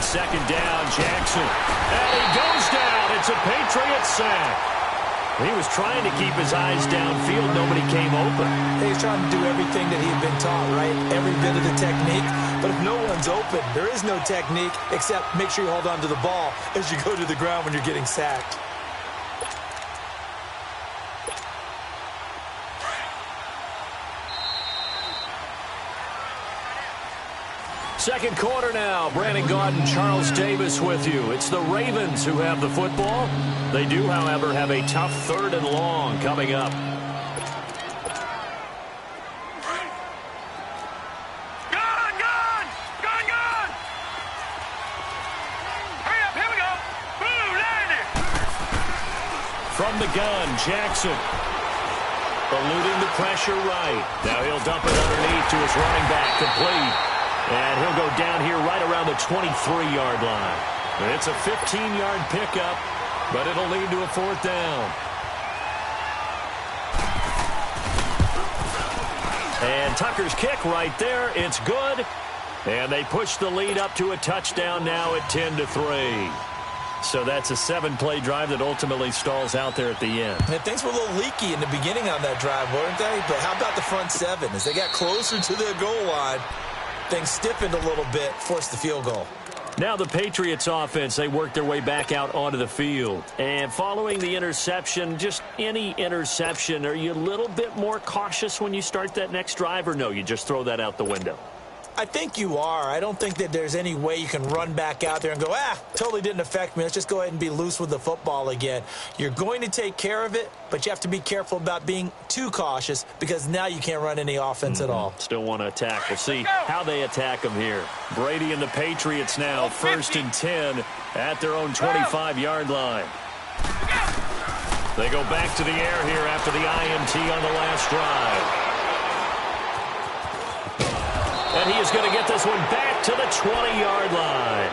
on second down, Jackson. And he goes down. It's a Patriot sack. He was trying to keep his eyes downfield. Nobody came open. He was trying to do everything that he had been taught, right? Every bit of the technique. But if no one's open, there is no technique except make sure you hold on to the ball as you go to the ground when you're getting sacked. Second quarter now. Brandon Gaudin, Charles Davis with you. It's the Ravens who have the football. They do, however, have a tough 3rd and long coming up. Gone! Hurry up, here we go. Boom, landed. From the gun, Jackson. Eluding the pressure right. Now he'll dump it underneath to his running back, complete. And he'll go down here right around the 23-yard line. It's a 15-yard pickup, but it'll lead to a 4th down. And Tucker's kick right there. It's good. And they push the lead up to a touchdown now at 10-3. So that's a 7-play drive that ultimately stalls out there at the end. And things were a little leaky in the beginning on that drive, weren't they? But how about the front 7? As they got closer to their goal line, things stiffened a little bit, forced the field goal. Now the Patriots offense, they work their way back out onto the field. And following the interception, just any interception, are you a little bit more cautious when you start that next drive, or no, you just throw that out the window? I think you are. I don't think that there's any way you can run back out there and go, totally didn't affect me. Let's just go ahead and be loose with the football again. You're going to take care of it, but you have to be careful about being too cautious because now you can't run any offense at all. Still want to attack. We'll see how they attack them here. Brady and the Patriots now 1st and 10 at their own 25-yard line. They go back to the air here after the INT on the last drive. And he is going to get this one back to the 20-yard line.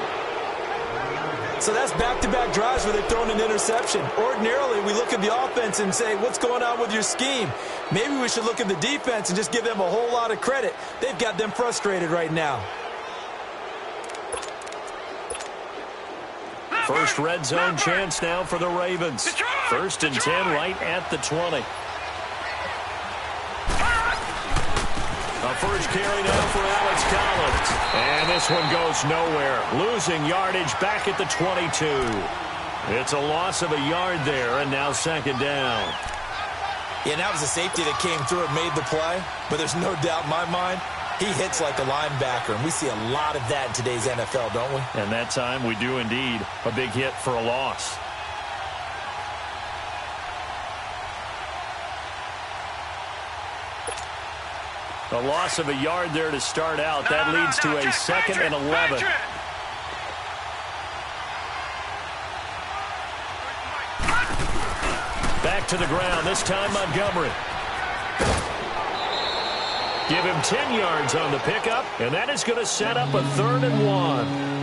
So that's back-to-back drives where they've thrown an interception. Ordinarily, we look at the offense and say, what's going on with your scheme? Maybe we should look at the defense and just give them a whole lot of credit. They've got them frustrated right now. First red zone chance now for the Ravens. 1st and 10 right at the 20. A first carry now for Alex Collins. And this one goes nowhere. Losing yardage back at the 22. It's a loss of a yard there, and now 2nd down. Yeah, and that was a safety that came through and made the play. But there's no doubt in my mind, he hits like a linebacker. And we see a lot of that in today's NFL, don't we? And that time we do indeed. A big hit for a loss. A loss of a yard there to start out. That leads to a 2nd and 11. Back to the ground, this time Montgomery. Give him 10 yards on the pickup, and that is going to set up a 3rd and 1.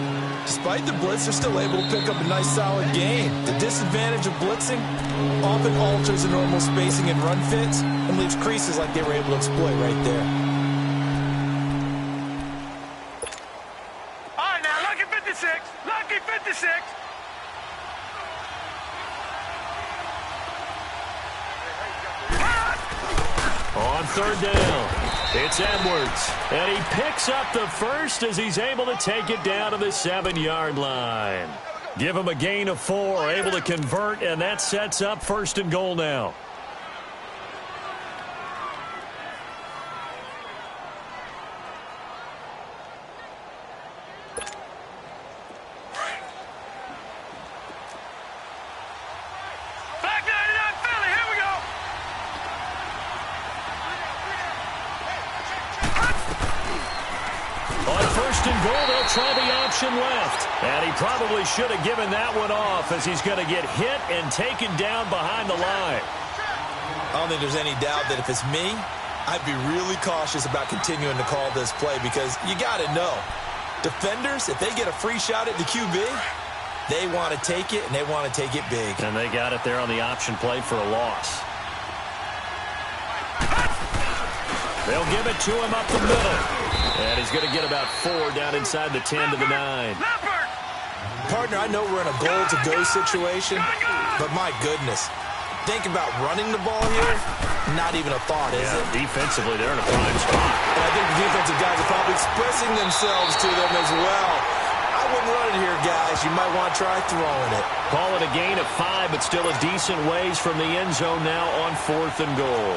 Despite the blitz, they're still able to pick up a nice, solid gain. The disadvantage of blitzing often alters the normal spacing and run fits and leaves creases like they were able to exploit right there. All right, now, lucky 56. Lucky 56. On 3rd down, it's Edwards. And he picks up the first as he's able to take it down to the 7-yard line. Give him a gain of 4, able to convert, and that sets up 1st and goal now. Try the option left. And he probably should have given that one off as he's going to get hit and taken down behind the line. I don't think there's any doubt that if it's me, I'd be really cautious about continuing to call this play because you got to know, defenders, if they get a free shot at the QB, they want to take it, and they want to take it big. And they got it there on the option play for a loss. They'll give it to him up the middle. And he's going to get about 4 down inside the 10 to the 9. Partner, I know we're in a goal-to-go situation, but my goodness. Think about running the ball here, not even a thought, is it? Defensively, they're in a prime spot. And I think the defensive guys are probably expressing themselves to them as well. I wouldn't run it here, guys. You might want to try throwing it. Call it a gain of 5, but still a decent ways from the end zone now on 4th and goal.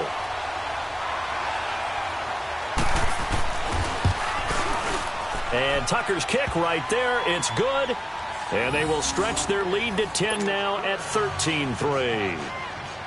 And Tucker's kick right there. It's good. And they will stretch their lead to 10 now at 13-3.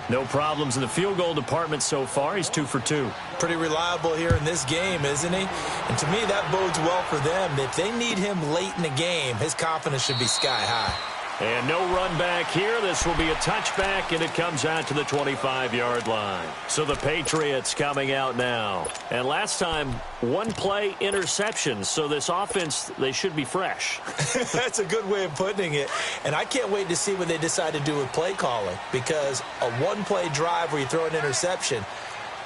No problems in the field goal department so far. He's 2 for 2. Pretty reliable here in this game, isn't he? And to me, that bodes well for them. If they need him late in the game, his confidence should be sky high. And no run back here. This will be a touchback, and it comes out to the 25-yard line. So the Patriots coming out now. And last time, one play interception. So this offense, they should be fresh. That's a good way of putting it. And I can't wait to see what they decide to do with play calling, because a one-play drive where you throw an interception,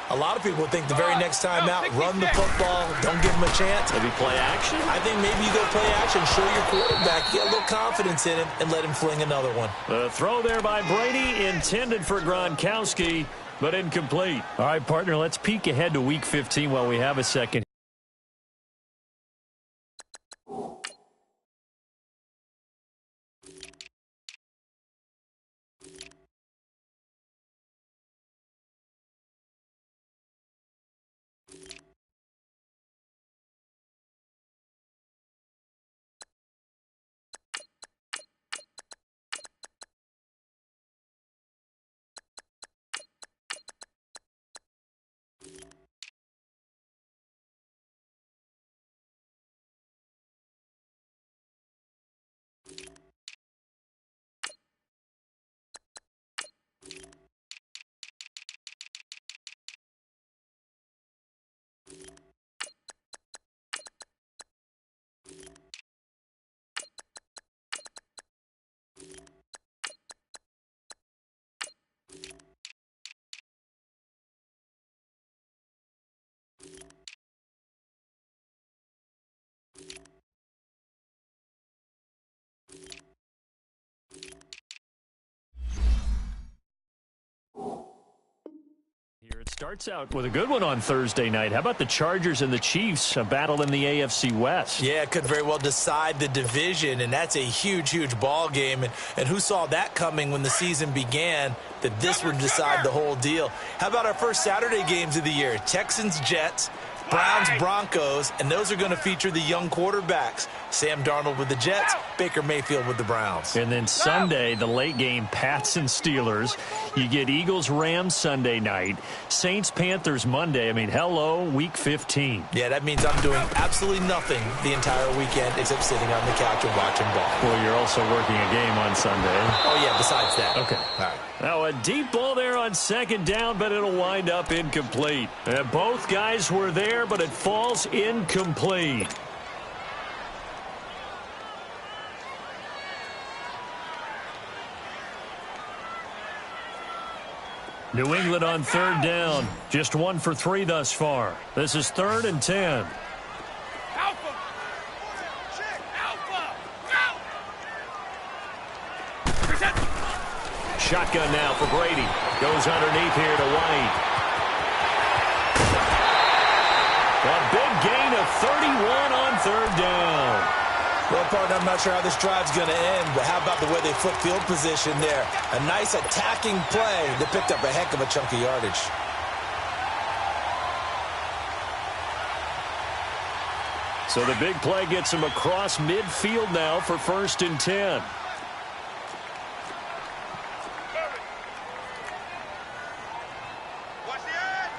a lot of people think the very next time out, run the football, don't give them a chance. Maybe play action? I think maybe you go play action, show your quarterback, get a little confidence in him, and let him fling another one. The throw there by Brady, intended for Gronkowski, but incomplete. All right, partner, let's peek ahead to Week 15 while we have a second. Here it starts out with a good one on Thursday night. How about the Chargers and the Chiefs, a battle in the AFC West? Yeah, it could very well decide the division, and that's a huge, huge ball game. And who saw that coming when the season began, that this would decide the whole deal? How about our first Saturday games of the year? Texans, Jets, Browns, Broncos, and those are going to feature the young quarterbacks. Sam Darnold with the Jets, Baker Mayfield with the Browns. And then Sunday, the late game, Pats and Steelers. You get Eagles-Rams Sunday night, Saints-Panthers Monday. I mean, hello, Week 15. Yeah, that means I'm doing absolutely nothing the entire weekend except sitting on the couch and watching ball. Well, you're also working a game on Sunday. Oh, yeah, besides that. Okay. All right. Now, a deep ball there on second down, but it'll wind up incomplete. Both guys were there, but it falls incomplete. New England on third down. Just 1 for 3 thus far. This is 3rd and 10. Alpha! Alpha! Go! Shotgun now for Brady. Goes underneath here to White. A big gain of 31 on third down. Well, partner, I'm not sure how this drive's going to end, but how about the way they flip field position there? A nice attacking play that picked up a heck of a chunk of yardage. So the big play gets him across midfield now for 1st and 10. Watch the end!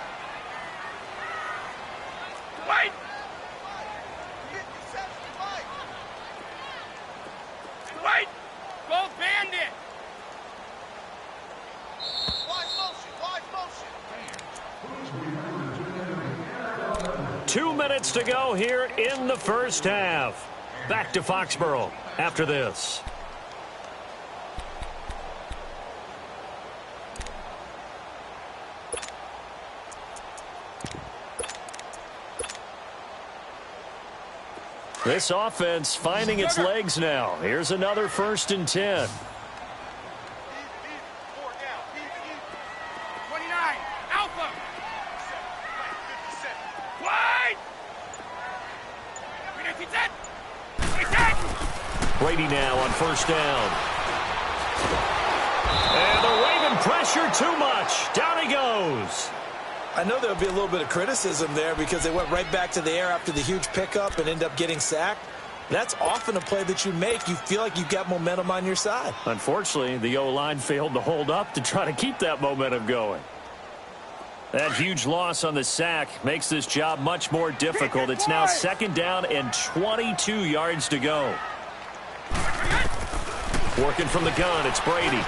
Wait! Wait! Go bandit! Watch motion! Watch motion! 2 minutes to go here in the first half. Back to Foxborough after this. This offense finding its legs now. Here's another 1st and 10. 29. Alpha. Wide. Brady now on 1st down. And the Raven pressure too much. Down he goes. I know there'll be a little bit of criticism there because they went right back to the air after the huge pickup and end up getting sacked. That's often a play that you make. You feel like you've got momentum on your side. Unfortunately, the O-line failed to hold up to try to keep that momentum going. That huge loss on the sack makes this job much more difficult. It's now 2nd down and 22 yards to go. Working from the gun, it's Brady.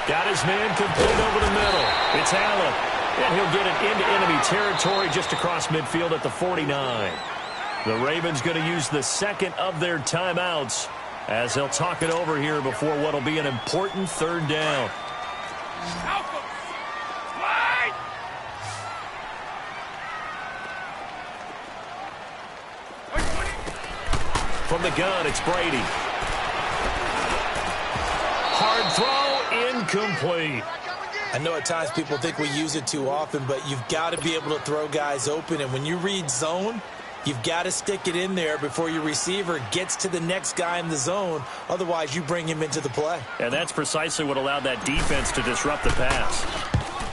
Got his man complete over the middle. It's Allen. And he'll get it into enemy territory just across midfield at the 49. The Ravens going to use the 2nd of their timeouts as they'll talk it over here before what will be an important 3rd down. From the gun, it's Brady. Hard throw, incomplete. I know at times people think we use it too often, but you've got to be able to throw guys open. And when you read zone, you've got to stick it in there before your receiver gets to the next guy in the zone. Otherwise, you bring him into the play. And that's precisely what allowed that defense to disrupt the pass.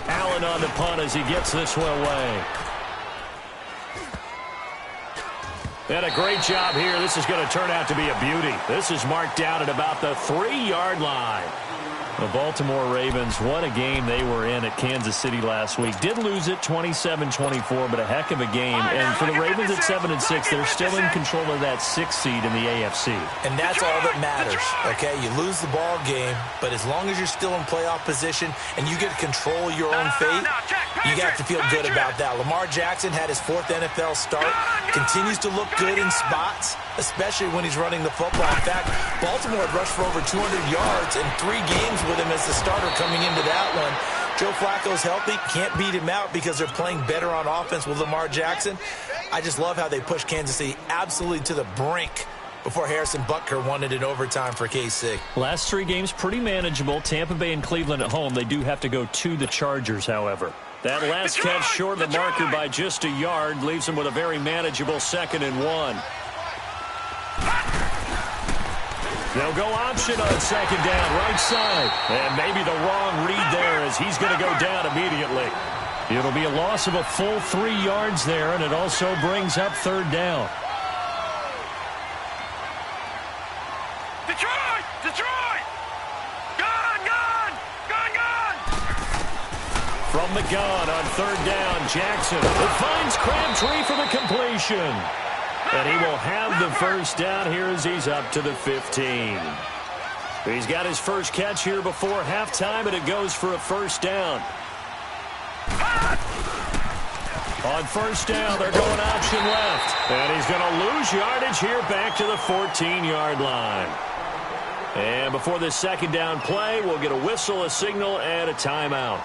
Allen on the punt as he gets this one away. And a great job here. This is going to turn out to be a beauty. This is marked down at about the 3-yard line. The Baltimore Ravens won a game they were in at Kansas City last week. Did lose it 27-24, but a heck of a game. And for the Ravens at 7-6, they're still in control of that 6th seed in the AFC. And that's all that matters, okay? You lose the ball game, but as long as you're still in playoff position and you get to control your own fate, you have to feel good about that. Lamar Jackson had his 4th NFL start, continues to look good in spots, especially when he's running the football. In fact, Baltimore had rushed for over 200 yards in 3 games with him as the starter coming into that one. Joe Flacco's healthy, can't beat him out because they're playing better on offense with Lamar Jackson. I just love how they pushed Kansas City absolutely to the brink before Harrison Butker won it in overtime for KC. Last 3 games pretty manageable. Tampa Bay and Cleveland at home. They do have to go to the Chargers, however. That last catch short of the marker by just a yard leaves them with a very manageable 2nd and 1. They'll go option on 2nd down, right side. And maybe the wrong read there as he's going to go down immediately. It'll be a loss of a full 3 yards there, and it also brings up 3rd down. Detroit! Detroit! Gone! Gone! Gone! Gone! From the gun on 3rd down, Jackson. It finds Crabtree for the completion. And he will have the 1st down here as he's up to the 15. He's got his first catch here before halftime, and it goes for a 1st down. On 1st down, they're going option left. And he's going to lose yardage here back to the 14-yard line. And before this 2nd down play, we'll get a whistle, a signal, and a timeout,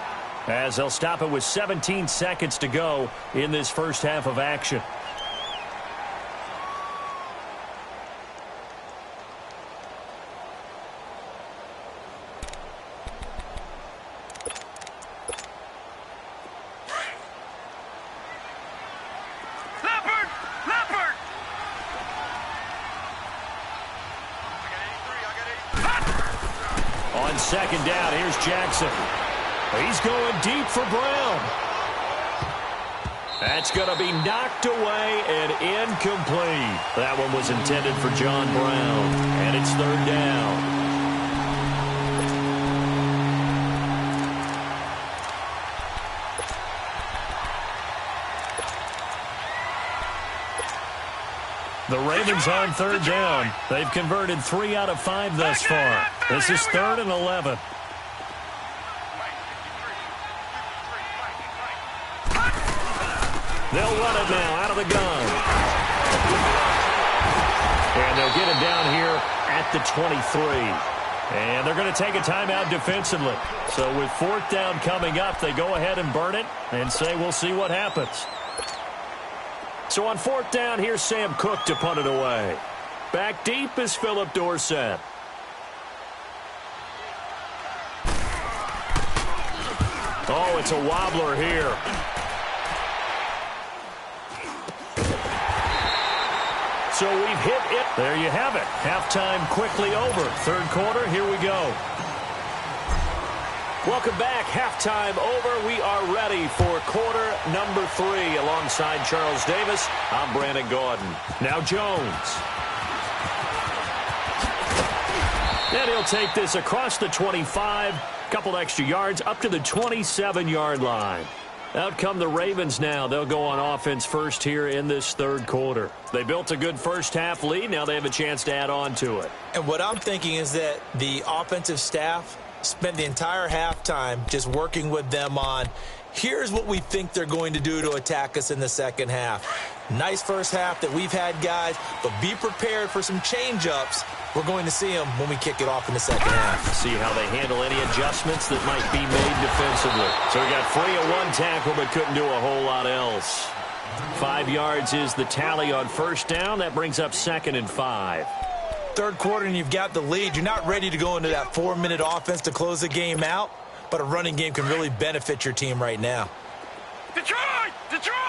as they'll stop it with 17 seconds to go in this first half of action. On 2nd down, here's Jackson. He's going deep for Brown. That's going to be knocked away and incomplete. That one was intended for John Brown, and it's 3rd down. The Ravens on 3rd down. They've converted 3 out of 5 thus far. This is 3rd and 11. They'll run it now out of the gun. And they'll get it down here at the 23. And they're going to take a timeout defensively. So with 4th down coming up, they go ahead and burn it and say we'll see what happens. So on 4th down, here's Sam Cook to punt it away. Back deep is Philip Dorsett. Oh, it's a wobbler here. So we've hit it. There you have it. Halftime quickly over. Third quarter, here we go. Welcome back. Halftime over. We are ready for quarter number 3. Alongside Charles Davis, I'm Brandon Gaudin. Now Jones. And he'll take this across the 25. Couple extra yards up to the 27-yard line. Out come the Ravens now. They'll go on offense first here in this third quarter. They built a good first-half lead. Now they have a chance to add on to it. And what I'm thinking is that the offensive staff spent the entire halftime just working with them on, here's what we think they're going to do to attack us in the second half. Nice first half that we've had, guys, but be prepared for some change-ups. We're going to see them when we kick it off in the second half. See how they handle any adjustments that might be made defensively. So we got 3 of 1 tackle, but couldn't do a whole lot else. 5 yards is the tally on first down. That brings up 2nd and 5. Third quarter and you've got the lead. You're not ready to go into that 4-minute offense to close the game out, but a running game can really benefit your team right now. Detroit! Detroit!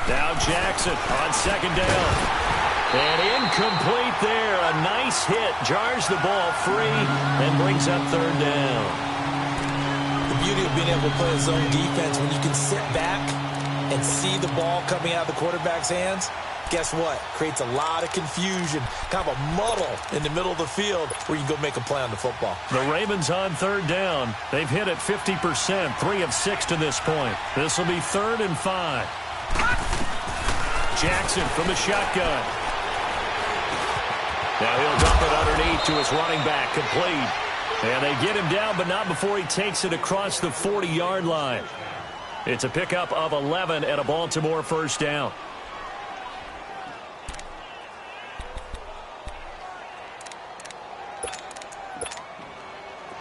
Now Jackson on second down. And incomplete there. A nice hit. Jars the ball free and brings up third down. The beauty of being able to play a zone defense, when you can sit back and see the ball coming out of the quarterback's hands, guess what? Creates a lot of confusion, kind of a muddle in the middle of the field where you can go make a play on the football. The Ravens on third down. They've hit it 50%, 3 of 6 to this point. This will be 3rd and 5. Jackson from the shotgun. Now he'll dump it underneath to his running back, complete. And they get him down, but not before he takes it across the 40-yard line. It's a pickup of 11 and a Baltimore first down.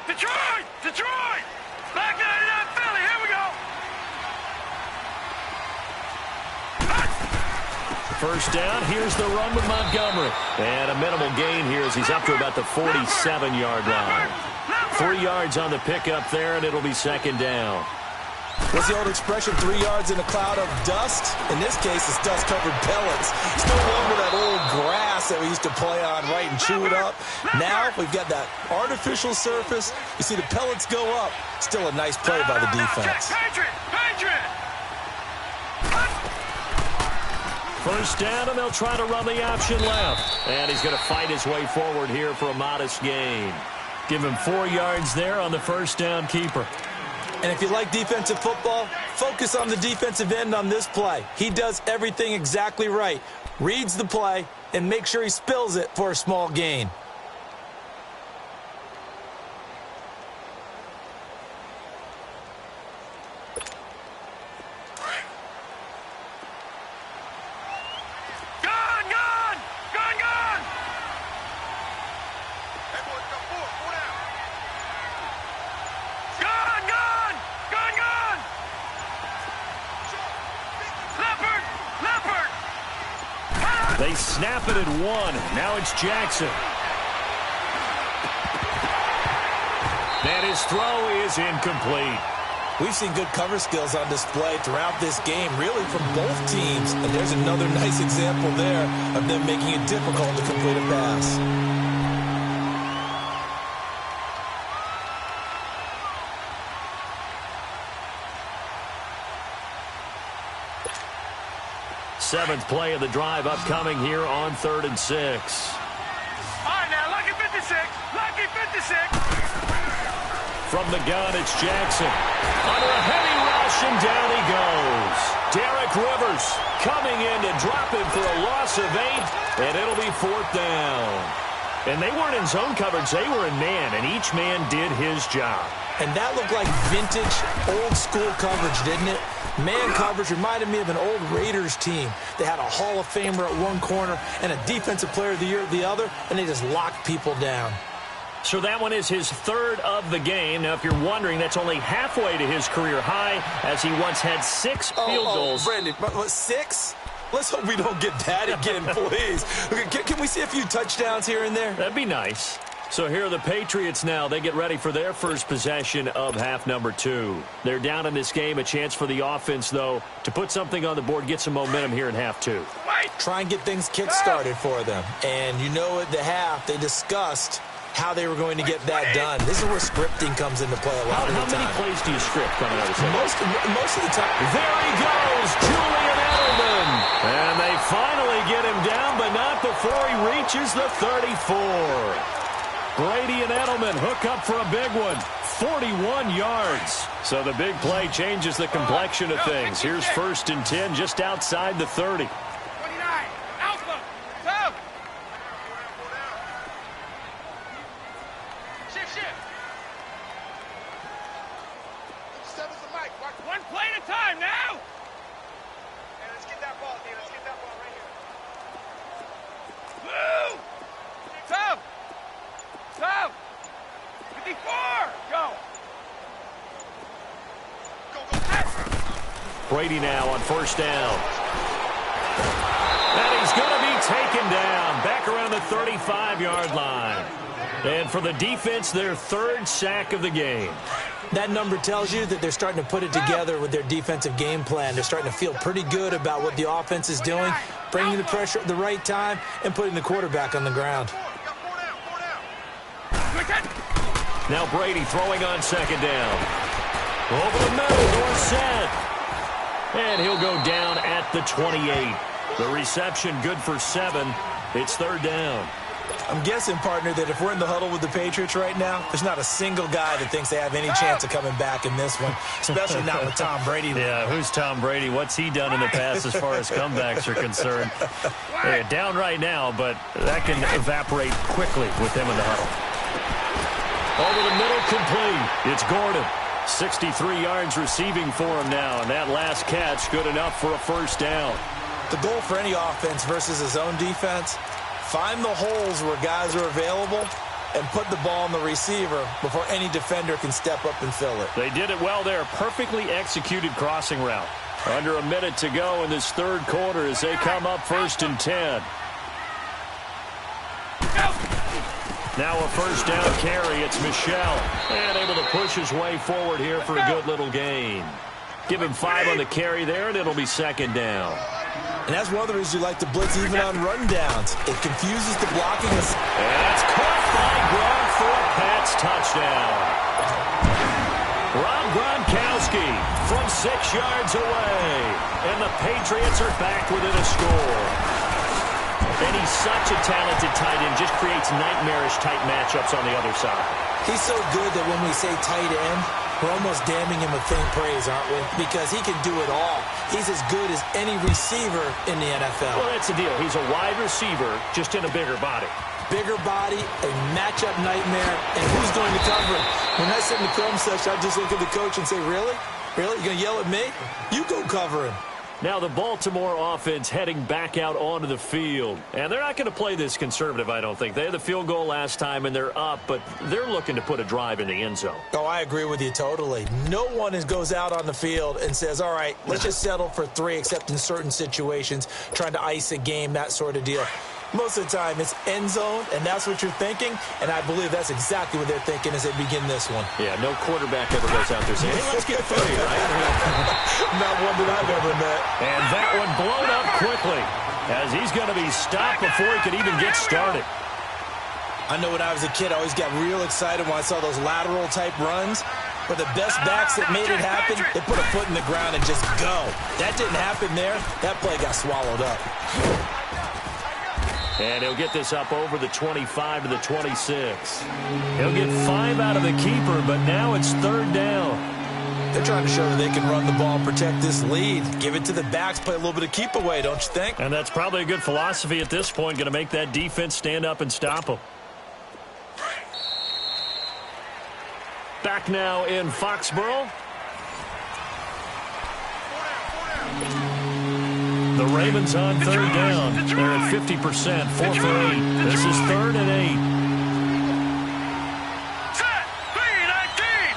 Detroit! Detroit! Back out of that Philly. Here we go. First down, here's the run with Montgomery. And a minimal gain here as he's up to about the 47-yard line. 3 yards on the pickup there, and it'll be second down. What's the old expression, 3 yards in a cloud of dust? In this case, it's dust-covered pellets. It's no longer that old grass that we used to play on, right, and chew it up. Now we've got that artificial surface. You see the pellets go up. Still a nice play by the defense. Patriot! Patriot! First down, and they'll try to run the option left. And he's going to fight his way forward here for a modest gain. Give him 4 yards there on the first down keeper. And if you like defensive football, focus on the defensive end on this play. He does everything exactly right. Reads the play and make sure he spills it for a small gain. They snap it at 1. Now it's Jackson. And his throw is incomplete. We've seen good cover skills on display throughout this game, really from both teams. And there's another nice example there of them making it difficult to complete a pass. Seventh play of the drive upcoming here on 3rd and 6. All right, now, lucky 56. Lucky 56. From the gun, it's Jackson. Under a heavy rush, and down he goes. Derek Rivers coming in to drop him for a loss of 8, and it'll be 4th down. And they weren't in zone coverage. They were in man, and each man did his job. And that looked like vintage, old-school coverage, didn't it? Man coverage reminded me of an old Raiders team. They had a Hall of Famer at one corner and a Defensive Player of the Year at the other, and they just locked people down. So that one is his 3rd of the game. Now, if you're wondering, that's only halfway to his career high, as he once had 6 field goals. Brandon, what, 6? Let's hope we don't get that again, please. Can we see a few touchdowns here and there? That'd be nice. So here are the Patriots now. They get ready for their first possession of half number 2. They're down in this game. A chance for the offense, though, to put something on the board, get some momentum here in half 2. Try and get things kick-started for them. And you know at the half, they discussed how they were going to get that done. This is where scripting comes into play a lot of the time. How many plays do you script coming out of this? Most of the time. There he goes, Julian Edelman. And they finally get him down, but not before he reaches the 34. Brady and Edelman hook up for a big one. 41 yards. So the big play changes the complexion of things. Here's 1st and 10 just outside the 30. 29. Alpha. Go. Shift. Settles the mic. One play at a time now. And let's get that ball, D. Let's get that ball right here. Move. Tough. 54. Go. Brady now on 1st down. And he's going to be taken down back around the 35-yard line. And for the defense, their 3rd sack of the game. That number tells you that they're starting to put it together with their defensive game plan. They're starting to feel pretty good about what the offense is doing, bringing the pressure at the right time, and putting the quarterback on the ground. Now Brady throwing on 2nd down. Over the middle, Dorsett. And he'll go down at the 28. The reception good for 7. It's 3rd down. I'm guessing, partner, that if we're in the huddle with the Patriots right now, there's not a single guy that thinks they have any chance of coming back in this one, especially not with Tom Brady. Yeah, who's Tom Brady? What's he done in the past as far as comebacks are concerned? They're down right now, but that can evaporate quickly with him in the huddle. Over the middle, complete. It's Gordon. 63 yards receiving for him now, and that last catch good enough for a 1st down. The goal for any offense versus his own defense, find the holes where guys are available and put the ball on the receiver before any defender can step up and fill it. They did it well there. Perfectly executed crossing route. Under a minute to go in this 3rd quarter as they come up 1st and 10. Now a 1st down carry. It's Michel. And able to push his way forward here for a good little gain. Give him 5 on the carry there, and it'll be 2nd down. And that's one of the reasons you like to blitz even on rundowns. It confuses the blocking. And that's caught by Gronk for a Pats touchdown. Rob Gronkowski from 6 yards away. And the Patriots are back within a score. And he's such a talented tight end, just creates nightmarish-type matchups on the other side. He's so good that when we say tight end, we're almost damning him with faint praise, aren't we? Because he can do it all. He's as good as any receiver in the NFL. Well, that's the deal. He's a wide receiver, just in a bigger body. Bigger body, a matchup nightmare, and who's going to cover him? When I sit in the film session, I just look at the coach and say, really? Really? You going to yell at me? You go cover him. Now the Baltimore offense heading back out onto the field. And they're not going to play this conservative, I don't think. They had the field goal last time, and they're up, but they're looking to put a drive in the end zone. Oh, I agree with you totally. No one goes out on the field and says, all right, let's just settle for 3, except in certain situations, trying to ice a game, that sort of deal. Most of the time, it's end zone, and that's what you're thinking, and I believe that's exactly what they're thinking as they begin this one. Yeah, no quarterback ever goes out there saying, hey, let's get 3, right? Not one that I've ever met. And that one blown up quickly, as he's going to be stopped before he could even get started. I know when I was a kid, I always got real excited when I saw those lateral-type runs. But the best backs that made it happen, they put a foot in the ground and just go. That didn't happen there. That play got swallowed up. And he'll get this up over the 25 to the 26. He'll get 5 out of the keeper, but now it's 3rd down. They're trying to show that they can run the ball and protect this lead. Give it to the backs, play a little bit of keep away, don't you think? And that's probably a good philosophy at this point, going to make that defense stand up and stop them. Back now in Foxborough. The Ravens on 3rd down. They're at 50%, 4 for 8. This is 3rd and 8. Set, 3-19.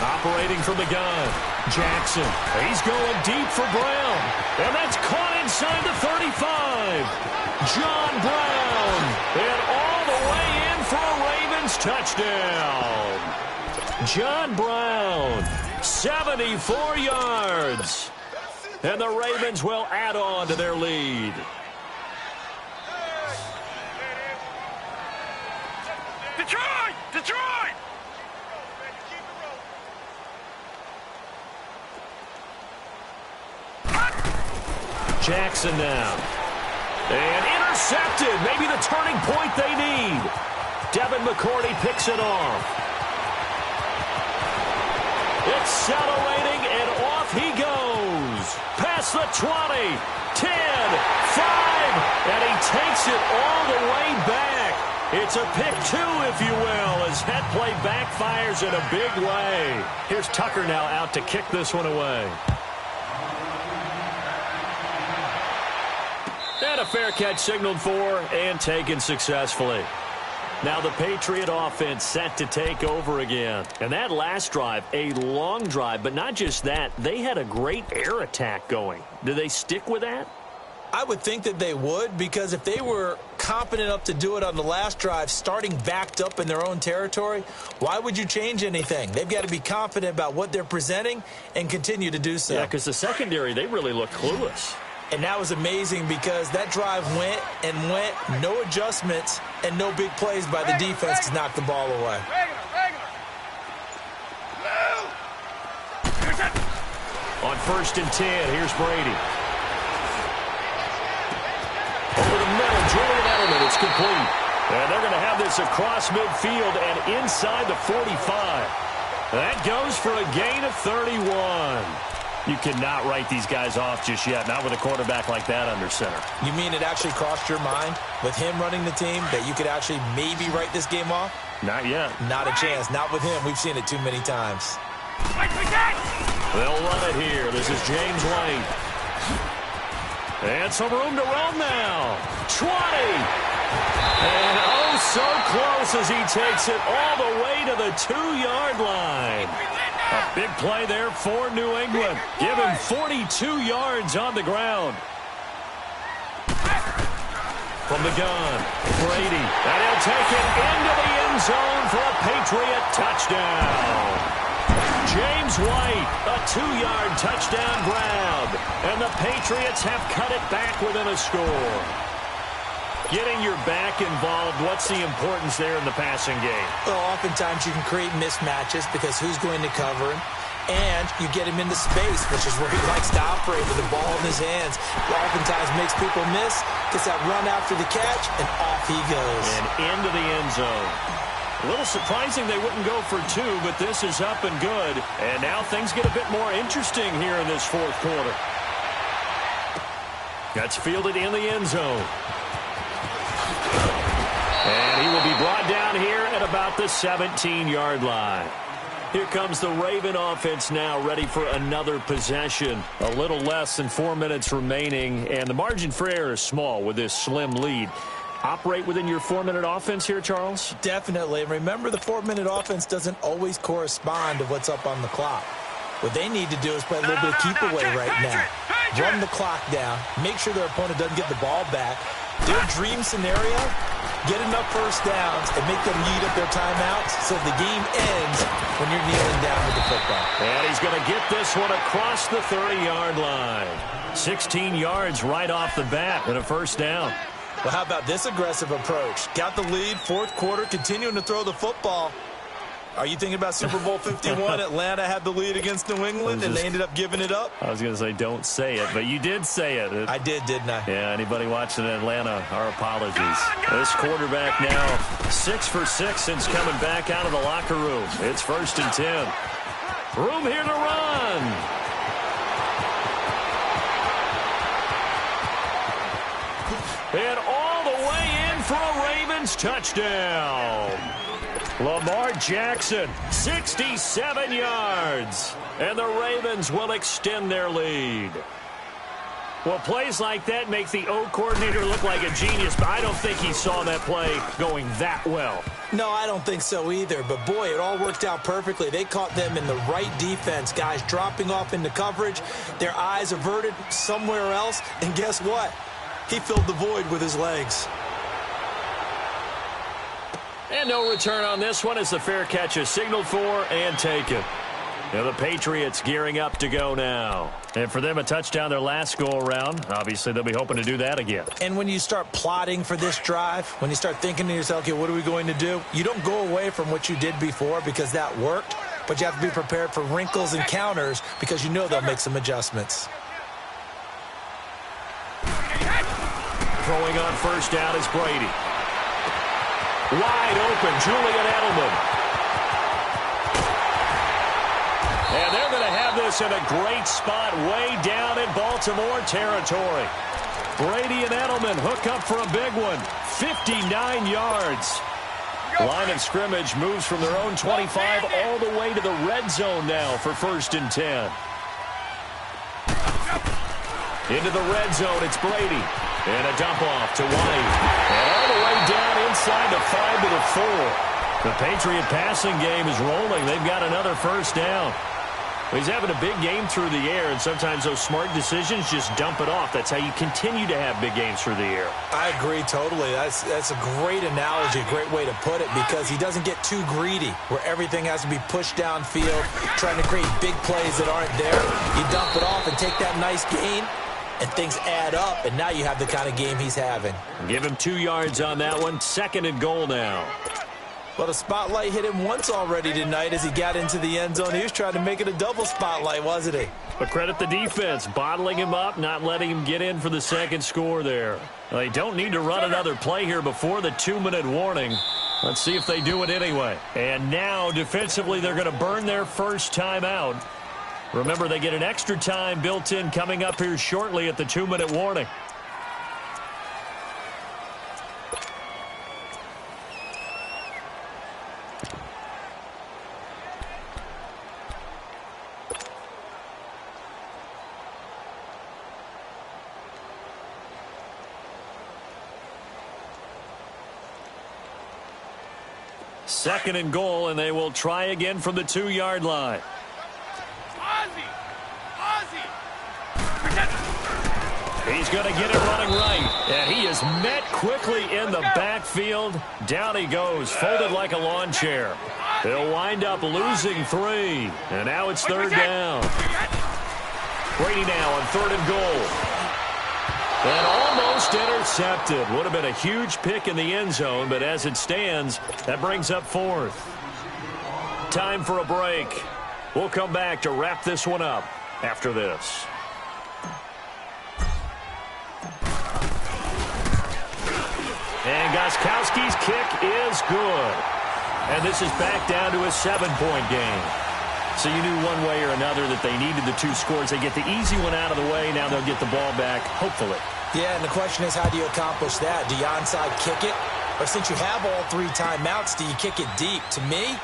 Operating from the gun. Jackson, he's going deep for Brown. And that's caught inside the 35. John Brown. And all the way in for a Ravens touchdown. John Brown, 74 yards. And the Ravens will add on to their lead. Detroit! Detroit! Jackson now. And intercepted. Maybe the turning point they need. Devin McCourty picks it off. Accelerating, and off he goes. Past the 20, 10, 5, and he takes it all the way back. It's a pick two, if you will, as that play backfires in a big way. Here's Tucker now out to kick this one away. And a fair catch signaled for and taken successfully. Now the Patriot offense set to take over again. And that last drive, a long drive, but not just that. They had a great air attack going. Do they stick with that? I would think that they would, because if they were competent enough to do it on the last drive, starting backed up in their own territory, why would you change anything? They've got to be confident about what they're presenting and continue to do so. Yeah, because the secondary, they really look clueless. And that was amazing because that drive went and went, no adjustments, and no big plays by the defense to knock the ball away. On 1st and 10, here's Brady. Over the middle, Julian Edelman, it's complete. And they're going to have this across midfield and inside the 45. That goes for a gain of 31. You cannot write these guys off just yet, not with a quarterback like that under center. You mean it actually crossed your mind with him running the team that you could actually maybe write this game off? Not yet. Not a chance. Not with him. We've seen it too many times. They'll run it here. This is James White. And some room to run now. 20. And oh, so close as he takes it all the way to the 2-yard line. A big play there for New England. Give him 42 yards on the ground. From the gun, Brady. And he'll take it into the end zone for a Patriot touchdown. James White, a 2-yard touchdown grab. And the Patriots have cut it back within a score. Getting your back involved, what's the importance there in the passing game? Well, oftentimes you can create mismatches because who's going to cover him? And you get him into space, which is where he likes to operate with the ball in his hands. Oftentimes makes people miss, gets that run after the catch, and off he goes. And into the end zone. A little surprising they wouldn't go for 2, but this is up and good. And now things get a bit more interesting here in this 4th quarter. That's fielded in the end zone. And he will be brought down here at about the 17-yard line. Here comes the Raven offense now, ready for another possession. A little less than 4 minutes remaining, and the margin for error is small with this slim lead. Operate within your 4-minute offense here, Charles? Definitely. And remember, the 4-minute offense doesn't always correspond to what's up on the clock. What they need to do is play a little bit of keep away right now. Run the clock down. Make sure their opponent doesn't get the ball back. Their dream scenario, get enough first downs and make them eat up their timeouts so the game ends when you're kneeling down with the football. And he's going to get this one across the 30-yard line. 16 yards right off the bat and a first down. Well, how about this aggressive approach? Got the lead, 4th quarter, continuing to throw the football. Are you thinking about Super Bowl 51? Atlanta had the lead against New England, and they ended up giving it up? I was going to say don't say it, but you did say it. I did, didn't I? Yeah, anybody watching Atlanta, our apologies. This quarterback now 6 for 6 since coming back out of the locker room. It's 1st and 10. Room here to run. And all the way in for a Ravens touchdown. Lamar Jackson, 67 yards. And the Ravens will extend their lead. Well, plays like that make the O coordinator look like a genius, but I don't think he saw that play going that well. No, I don't think so either. But, boy, it all worked out perfectly. They caught them in the right defense. Guys dropping off into coverage, their eyes averted somewhere else. And guess what? He filled the void with his legs. And no return on this one as the fair catch is signaled for and taken. Now the Patriots gearing up to go now. And for them, a touchdown their last go-around. Obviously, they'll be hoping to do that again. And when you start plotting for this drive, when you start thinking to yourself, okay, what are we going to do? You don't go away from what you did before because that worked, but you have to be prepared for wrinkles and counters because you know they'll make some adjustments. Throwing on first down is Brady. Wide open, Julian Edelman. And they're going to have this in a great spot way down in Baltimore territory. Brady and Edelman hook up for a big one. 59 yards. Line of scrimmage moves from their own 25 all the way to the red zone now for 1st and 10. Into the red zone, it's Brady. And a dump off to White. And all the way down inside the 5 to the 4. The Patriot passing game is rolling. They've got another first down. He's having a big game through the air, and sometimes those smart decisions just dump it off. That's how you continue to have big games through the air. I agree totally. That's a great analogy, a great way to put it, because he doesn't get too greedy where everything has to be pushed downfield, trying to create big plays that aren't there. You dump it off and take that nice gain, and things add up, and now you have the kind of game he's having. Give him 2 yards on that one. 2nd and goal now. Well, the spotlight hit him once already tonight as he got into the end zone. He was trying to make it a double spotlight, wasn't he? But credit the defense, bottling him up, not letting him get in for the second score there. Well, they don't need to run another play here before the 2-minute warning. Let's see if they do it anyway. And now, defensively, they're going to burn their first time out. Remember, they get an extra time built in coming up here shortly at the 2-minute warning. Second and goal, and they will try again from the 2-yard line. He's going to get it running right, and he is met quickly in the backfield. Down he goes, folded like a lawn chair. They'll wind up losing 3, and now it's 3rd down. Brady now on 3rd and goal. And almost intercepted. Would have been a huge pick in the end zone, but as it stands, that brings up 4th. Time for a break. We'll come back to wrap this one up after this. And Gostkowski's kick is good. And this is back down to a 7-point game. So you knew one way or another that they needed the 2 scores. They get the easy one out of the way. Now they'll get the ball back, hopefully. Yeah, and the question is, how do you accomplish that? Do you onside kick it? Or since you have all 3 timeouts, do you kick it deep? To me,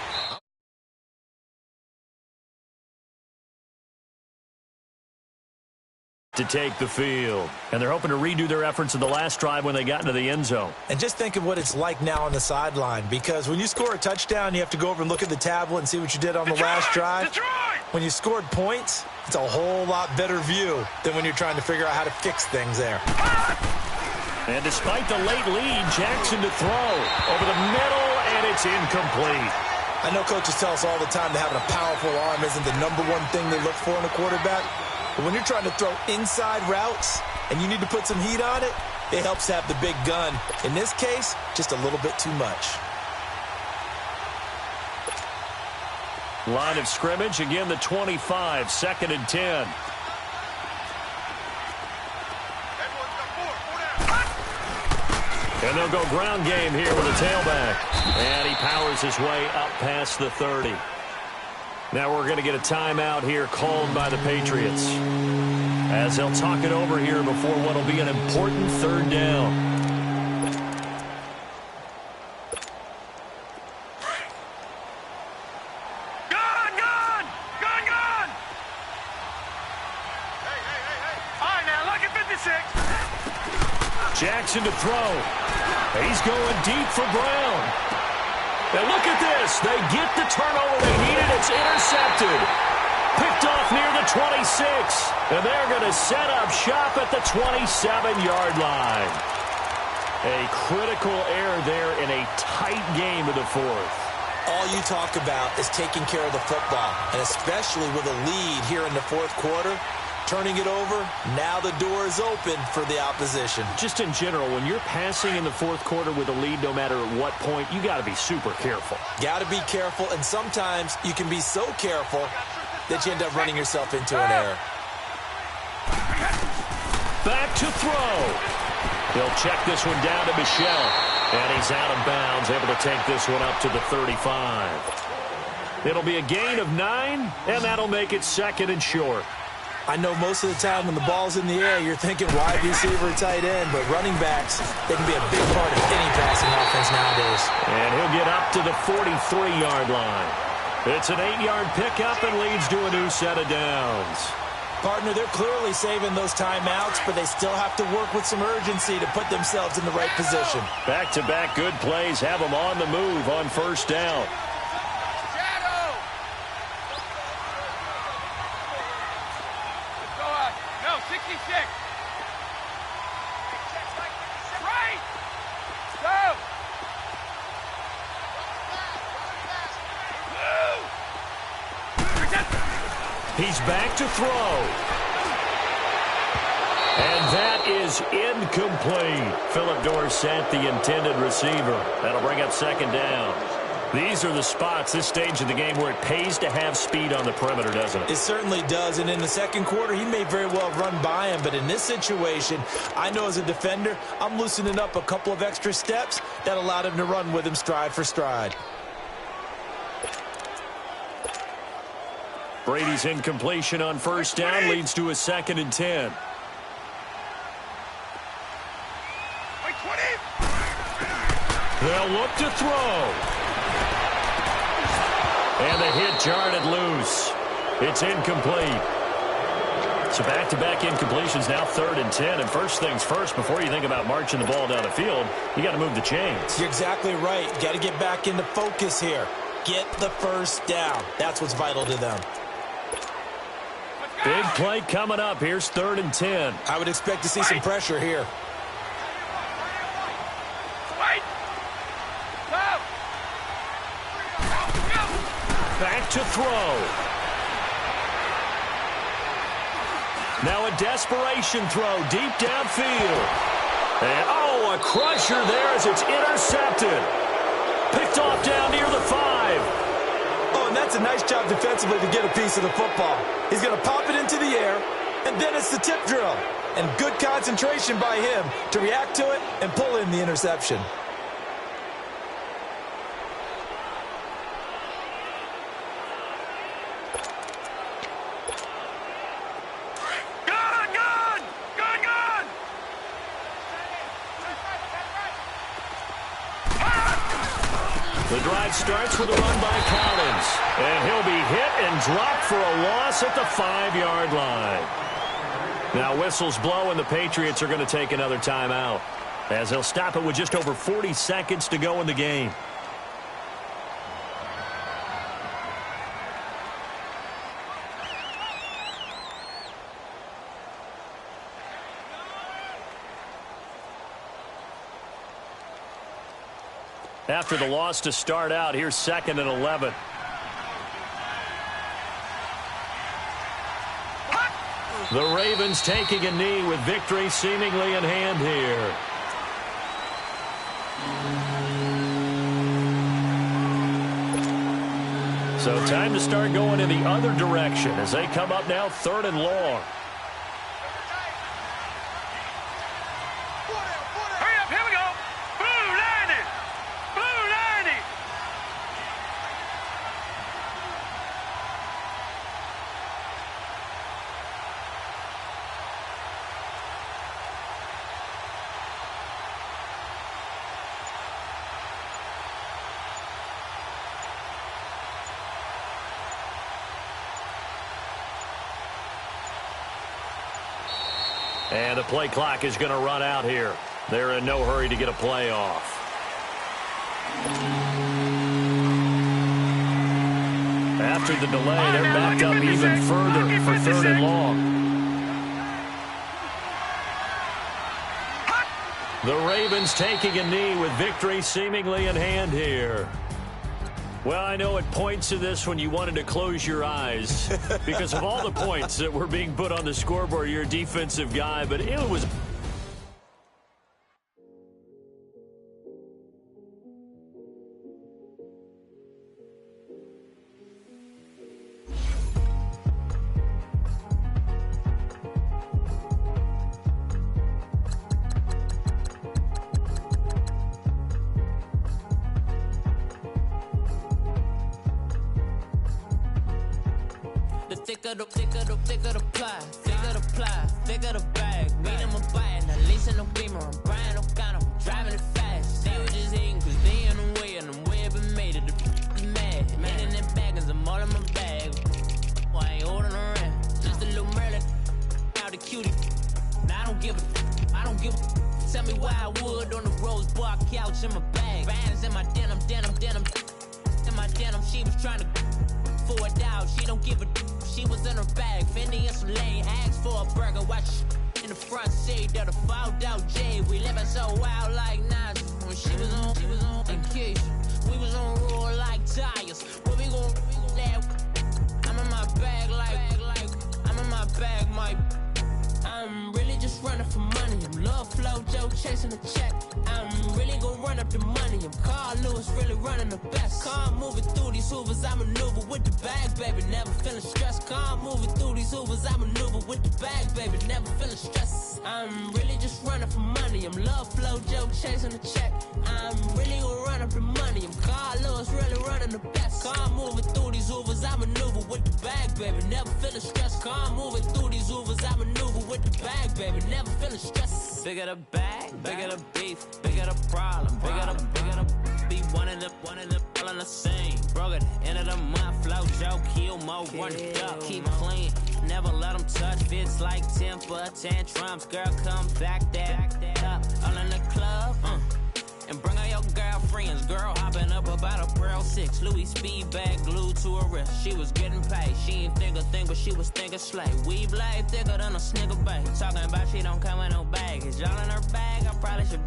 to take the field. And they're hoping to redo their efforts in the last drive when they got into the end zone. and just think of what it's like now on the sideline, because when you score a touchdown, you have to go over and look at the tablet and see what you did on the last drive. When you scored points, it's a whole lot better view than when you're trying to figure out how to fix things there. And despite the late lead, Jackson to throw over the middle, and it's incomplete. I know coaches tell us all the time that having a powerful arm isn't the number one thing they look for in a quarterback. But when you're trying to throw inside routes and you need to put some heat on it, it helps have the big gun. In this case, just a little bit too much. Line of scrimmage, again the 25, 2nd and 10. And they'll go ground game here with a tailback. And he powers his way up past the 30. Now we're going to get a timeout here called by the Patriots, as they'll talk it over here before what will be an important 3rd down. All right, now look at 56. Jackson to throw. He's going deep for Brown. And look at this. They get the turnover they needed. It's intercepted. Picked off near the 26. And they're going to set up shop at the 27-yard line. A critical error there in a tight game of the fourth. All you talk about is taking care of the football, and especially with a lead here in the fourth quarter, turning it over, now the door is open for the opposition. Just in general, when you're passing in the fourth quarter with a lead, no matter at what point, you got to be super careful. Got to be careful, and sometimes you can be so careful that you end up running yourself into an error. Back to throw. He'll check this one down to Michelle. And he's out of bounds, able to take this one up to the 35. It'll be a gain of 9, and that'll make it 2nd and short. I know most of the time when the ball's in the air, you're thinking wide receiver, tight end, but running backs, they can be a big part of any passing offense nowadays. And he'll get up to the 43-yard line. It's an 8-yard pickup and leads to a new set of downs. Partner, they're clearly saving those timeouts, but they still have to work with some urgency to put themselves in the right position. Back-to-back good plays have them on the move on first down. Shadow! Go on. No, 66. Right! Go! He's back to throw. And that is incomplete. Philip Dorsett, the intended receiver. That'll bring up 2nd down. These are the spots, this stage of the game, where it pays to have speed on the perimeter, doesn't it? It certainly does, and in the second quarter, he may very well run by him, but in this situation, I know as a defender, I'm loosening up a couple of extra steps that allowed him to run with him stride for stride. Brady's incompletion on first down leads to a 2nd and 10. They'll look to throw. And the hit jarred it loose. It's incomplete. So back-to-back incompletions, now 3rd and 10. And first things first, before you think about marching the ball down the field, you got to move the chains. You're exactly right. Got to get back into focus here. Get the first down. That's what's vital to them. Big play coming up. Here's 3rd and 10. I would expect to see some pressure here. Back to throw. Now a desperation throw deep downfield. And, oh, a crusher there as it's intercepted. Picked off down near the 5. Oh, and that's a nice job defensively to get a piece of the football. He's going to pop it into the air, and then it's the tip drill. And good concentration by him to react to it and pull in the interception. The drive starts with a run by Collins. And he'll be hit and dropped for a loss at the 5-yard line. Now whistles blow, and the Patriots are going to take another timeout, as they'll stop it with just over 40 seconds to go in the game. After the loss to start out, here's 2nd and 11. The Ravens taking a knee with victory seemingly in hand here. So time to start going in the other direction as they come up now 3rd and long. And the play clock is going to run out here. They're in no hurry to get a play off. After the delay, they're backed up even further for 3rd and long. The Ravens taking a knee with victory seemingly in hand here. Well, I know it points to this when you wanted to close your eyes because of all the points that were being put on the scoreboard. You're a defensive guy, but it was... Thicker the ply, thicker the bag. Mean I'm a buyer, not leasing no beamer. I'm buying no gun, I'm driving it fast. They were just hating cause they in the way, and I'm way up and made it. The mad, man in that bag, cause I'm all in my bag. Why I ain't holding around? Just a little Merlin, out the cutie. Now I don't give a. Tell me why I would on the rose bar couch in my bag. Bands in my denim. In my denim, she was trying to for it out. She don't give a. She was in her bag, Fendi and some lane. Asked for a burger, watch in the front seat of the fouled out J. We living so wild like Nas. When she was on vacation, we was on roll like tires. What we gon' that? I'm in my bag like I'm in my bag, my. I'm really just running for money. I'm love flow, Joe chasing the check. I'm really gon' run up the money. I'm Carl Lewis, really running the best. Calm moving through these hoovers, I maneuver with the bag, baby. Never feeling stressed. Calm moving through these hoovers, I maneuver with the bag, baby. Never feeling stressed. I'm really just running for money. I'm love flow, Joe chasing the check. I'm really gon' run up the money. I'm Carl Lewis, really running the best. Calm moving through these hoovers, I maneuver with the bag, baby. Never feeling stressed. Calm moving through these hoovers, I maneuver with the bag, baby. Never feeling stressed. Bigger the bag, bigger the beef, bigger the problem, bigger the be one of the all in the same. Broke at the end of the month, flow Joe, kill mo, run it up, keep clean. Never let them touch, fits like temper tantrums. Girl, come back that up, all in the club, and bring all your girlfriends. Girl hopping up about a Pearl 6 Louis speed bag glued to her wrist. She was getting paid, she ain't think a thing, but she was thinking slay. We blade thicker than a snicker bag. Talking about she don't come with no baggage. Y'all in her bag, I probably should.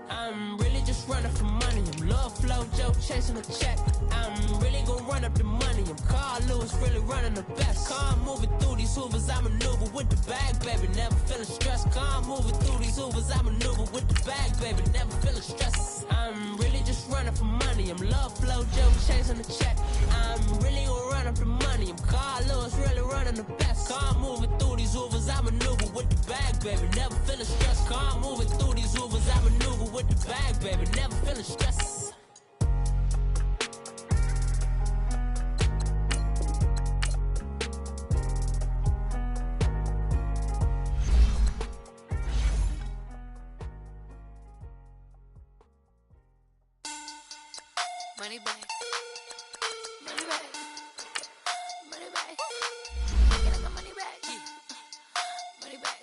I'm really just running for money. I'm love flow, Joe chasing a check. I'm really gon' run up the money. I'm Carl Lewis, really running the best. Calm moving through these hoovers, I maneuver with the bag, baby. Never feeling stressed. Calm moving through these hoovers, I maneuver with the bag, baby. Never feeling stressed. I'm really just running for money. I'm love flow, Joe chasing the check. I'm really gon' run up the money. I'm Carl Lewis, really running the best. Calm moving through these hoovers, I maneuver with the bag, baby. Never feeling stressed. Calm moving through these hoovers, I maneuver with the bag, baby. Never feeling stressed. Money back. Money back. Money back. Get my money back. Money back.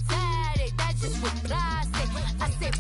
Saturday, that's just what I say. I say